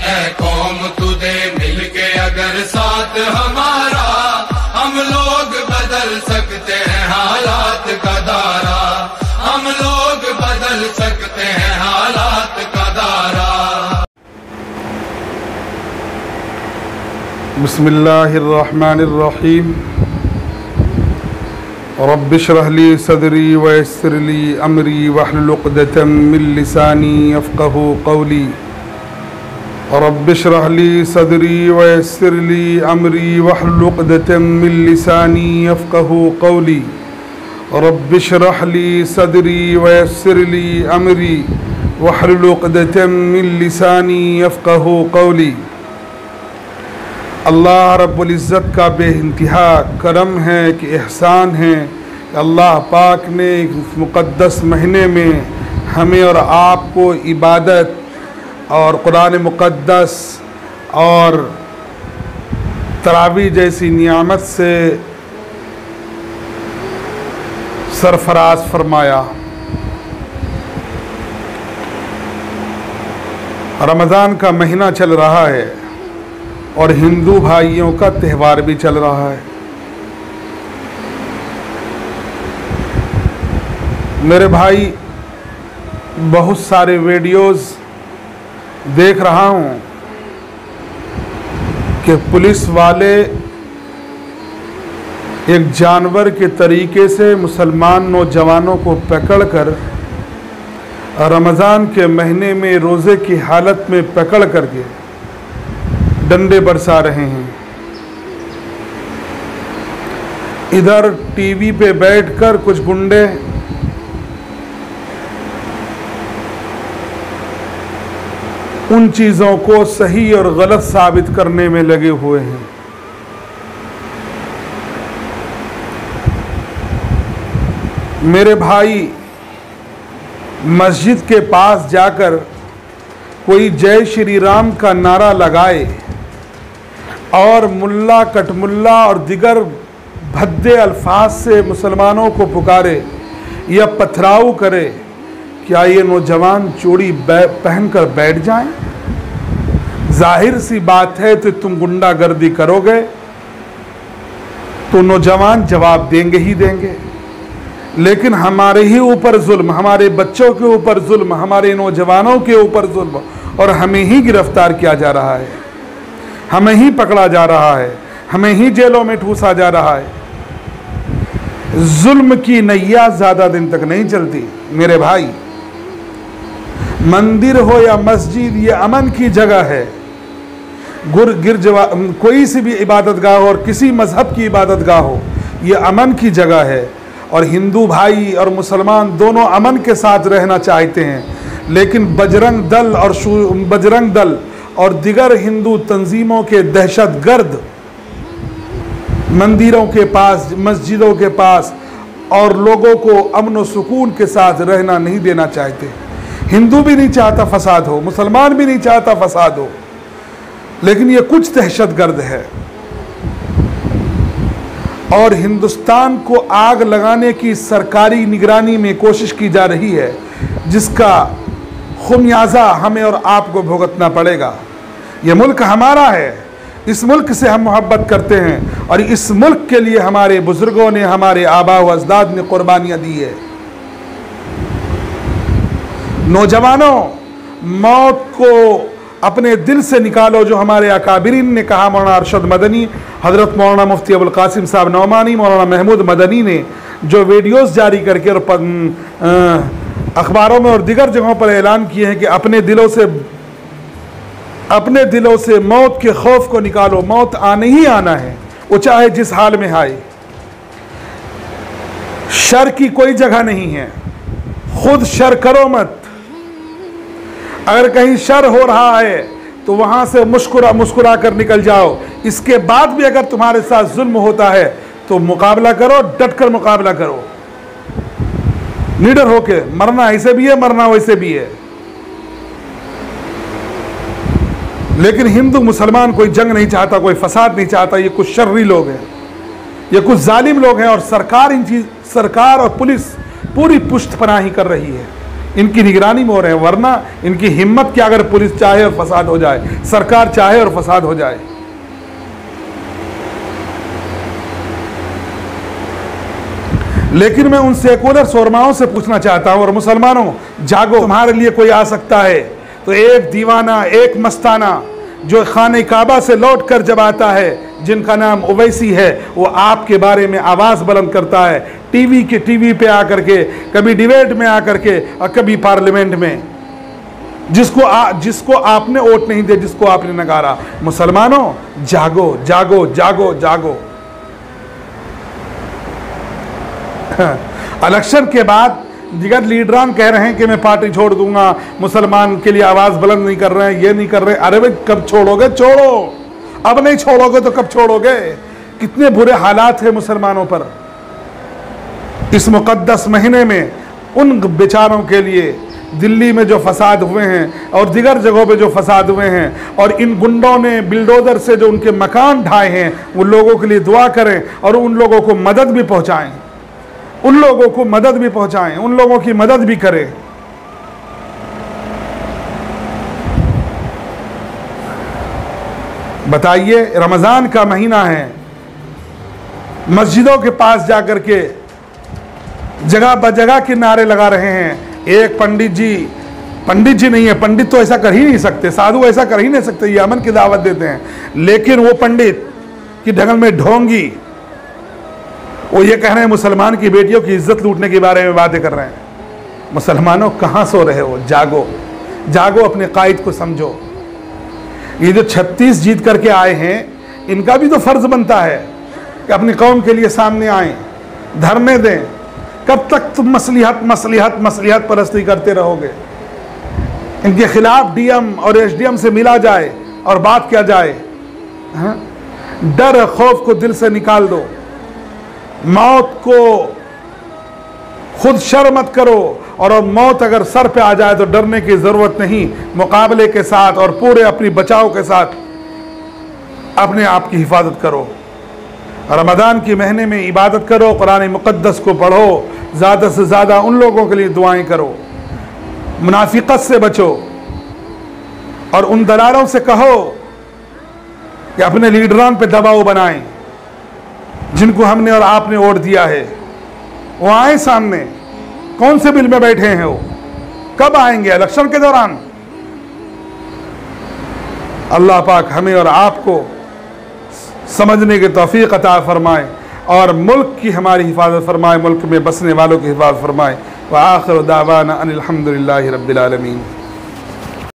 ऐ कौम तू दे मिलके अगर साथ हमारा, हम लोग बदल सकते हैं हालात का दायरा, हम लोग बदल सकते हैं हालात का दायरा। बिस्मिल्लाहिर्रहमानिर्रहीम। रब्बिश्रह ली सदरी वयस्सिर ली अमरी वहलुल उक़दतम मिन लिसानी यफ़क़हू क़ौली। रब्बिश्रह ली सदरी वयस्सिर ली अमरी वहलुल उक़दतम मिन लिसानी यफ़क़हू क़ौली। रब्बिश्रह ली सदरी वयस्सिर ली अमरी वहलुल उक़दतम मिन लिसानी यफ़क़हू क़ौली। अल्लाह रब्बुल इज़्ज़त का बेइंतहा करम है कि एहसान है, अल्लाह पाक ने इस मुक़द्दस महीने में हमें और आपको इबादत और कुरान मुक़द्दस और तरावी जैसी नियामत से सरफराज फरमाया। रमज़ान का महीना चल रहा है और हिंदू भाइयों का त्यौहार भी चल रहा है। मेरे भाई, बहुत सारे वीडियोस देख रहा हूँ कि पुलिस वाले एक जानवर के तरीके से मुसलमान नौजवानों को पकड़कर रमज़ान के महीने में रोज़े की हालत में पकड़ करके डंडे बरसा रहे हैं। इधर टीवी पे बैठकर कुछ गुंडे उन चीज़ों को सही और गलत साबित करने में लगे हुए हैं। मेरे भाई, मस्जिद के पास जाकर कोई जय श्री राम का नारा लगाए और मुल्ला कटमुल्ला और दिगर भद्दे अल्फाज से मुसलमानों को पुकारे या पथराव करे, क्या ये नौजवान चूड़ी पहनकर बैठ जाएं? जाहिर सी बात है कि तुम गुंडागर्दी करोगे तो नौजवान जवाब देंगे ही देंगे। लेकिन हमारे ही ऊपर जुल्म, हमारे बच्चों के ऊपर जुल्म, हमारे नौजवानों के ऊपर जुल्म, और हमें ही गिरफ्तार किया जा रहा है, हमें ही पकड़ा जा रहा है, हमें ही जेलों में ठूसा जा रहा है। जुल्म की नैया ज़्यादा दिन तक नहीं चलती मेरे भाई। मंदिर हो या मस्जिद, ये अमन की जगह है। कोई सी भी इबादत गाह हो और किसी मज़हब की इबादत गाह हो, ये अमन की जगह है। और हिंदू भाई और मुसलमान दोनों अमन के साथ रहना चाहते हैं। लेकिन बजरंग दल और दिगर हिंदू तंजीमों के दहशतगर्द मंदिरों के पास, मस्जिदों के पास और लोगों को अमन व सुकून के साथ रहना नहीं देना चाहते। हिंदू भी नहीं चाहता फसाद हो, मुसलमान भी नहीं चाहता फसाद हो, लेकिन ये कुछ दहशतगर्द है और हिंदुस्तान को आग लगाने की सरकारी निगरानी में कोशिश की जा रही है, जिसका खुमियाजा हमें और आपको भुगतना पड़ेगा। ये मुल्क हमारा है, इस मुल्क से हम मोहब्बत करते हैं और इस मुल्क के लिए हमारे बुजुर्गों ने, हमारे आबा व अजदाद ने कुर्बानियाँ दी है। नौजवानों, मौत को अपने दिल से निकालो, जो हमारे अकाबिरीन ने कहा। मौलाना अरशद मदनी, हज़रत मौलाना मुफ्ती अबुल कासिम साहब नौमानी, मौलाना महमूद मदनी ने जो वीडियोस जारी करके और अखबारों में और दिगर जगहों पर ऐलान किए हैं कि अपने दिलों से मौत के खौफ को निकालो। मौत आने ही आना है, वो चाहे जिस हाल में आए। शर की कोई जगह नहीं है, खुद शर करो मत। अगर कहीं शर हो रहा है तो वहां से मुस्कुरा कर निकल जाओ। इसके बाद भी अगर तुम्हारे साथ जुल्म होता है तो मुकाबला करो, डटकर मुकाबला करो, निडर होके। मरना ऐसे भी है, मरना वैसे भी है। लेकिन हिंदू मुसलमान कोई जंग नहीं चाहता, कोई फसाद नहीं चाहता। ये कुछ शर्री लोग हैं, ये कुछ जालिम लोग हैं और सरकार और पुलिस पूरी पुष्टपनाही कर रही है। इनकी निगरानी में हो रहे हैं, वरना इनकी हिम्मत क्या अगर पुलिस चाहे और फसाद हो जाए, सरकार चाहे और फसाद हो जाए। लेकिन मैं उन सेकुलर शोरमाओं से पूछना चाहता हूं, और मुसलमानों जागो, तुम्हारे लिए कोई आ सकता है तो एक दीवाना, एक मस्ताना जो खाने काबा से लौट कर जब आता है, जिनका नाम उवैसी है, वो आपके बारे में आवाज़ बुलंद करता है टीवी पे आकर के, कभी डिबेट में आकर के और कभी पार्लियामेंट में, जिसको आपने वोट नहीं दिया, जिसको आपने नकारा। मुसलमानों जागो जागो जागो जागो। इलेक्शन के बाद दिगर लीडरान कह रहे हैं कि मैं पार्टी छोड़ दूंगा, मुसलमान के लिए आवाज बुलंद नहीं कर रहे हैं, ये नहीं कर रहे। अरे भाई कब छोड़ोगे? छोड़ो, अब नहीं छोड़ोगे तो कब छोड़ोगे? कितने बुरे हालात हैं मुसलमानों पर इस मुकद्दस महीने में। उन बेचारों के लिए दिल्ली में जो फसाद हुए हैं और दिगर जगहों पे जो फसाद हुए हैं, और इन गुंडों ने बिल्डोजर से जो उनके मकान ढाए हैं, उन लोगों के लिए दुआ करें और उन लोगों को मदद भी पहुंचाएं, उन लोगों को मदद भी पहुंचाएं, उन लोगों की मदद भी करें। बताइए, रमज़ान का महीना है, मस्जिदों के पास जाकर के जगह बजगह के नारे लगा रहे हैं। एक पंडित जी नहीं है, पंडित तो ऐसा कर ही नहीं सकते, साधु ऐसा कर ही नहीं सकते, ये अमन की दावत देते हैं। लेकिन वो पंडित की ढंगल में ढोंगी, वो ये कह रहे हैं मुसलमान की बेटियों की इज्जत लूटने के बारे में बातें कर रहे हैं। मुसलमानों कहाँ सो रहे हो? जागो जागो, अपने कायद को समझो। ये जो 36 जीत करके आए हैं, इनका भी तो फर्ज बनता है कि अपनी कौम के लिए सामने आए, धरने दें। कब तक तुम मसलिहत परस्ती करते रहोगे? इनके खिलाफ डीएम और एसडीएम से मिला जाए और बात किया जाए। डर खौफ को दिल से निकाल दो, मौत को खुद शर्म मत करो, और मौत अगर सर पे आ जाए तो डरने की जरूरत नहीं, मुकाबले के साथ और पूरे अपनी बचाव के साथ अपने आप की हिफाजत करो। रमज़ान के महीने में इबादत करो, कुरान मुक़द्दस को पढ़ो, ज़्यादा से ज़्यादा उन लोगों के लिए दुआएं करो, मुनाफिकत से बचो, और उन दलालों से कहो कि अपने लीडरान पे दबाव बनाएं, जिनको हमने और आपने वोट दिया है। वो आए सामने, कौन से बिल में बैठे हैं वो, कब आएंगे? इलेक्शन के दौरान। अल्लाह पाक हमें और आपको समझने की तौफीक अता फरमाए और मुल्क की हमारी हिफाजत फरमाए, मुल्क में बसने वालों की हिफाजत फरमाए। व आखिर दावाना अनिल हम्दुलिल्लाहि रब्बिल आलमीन।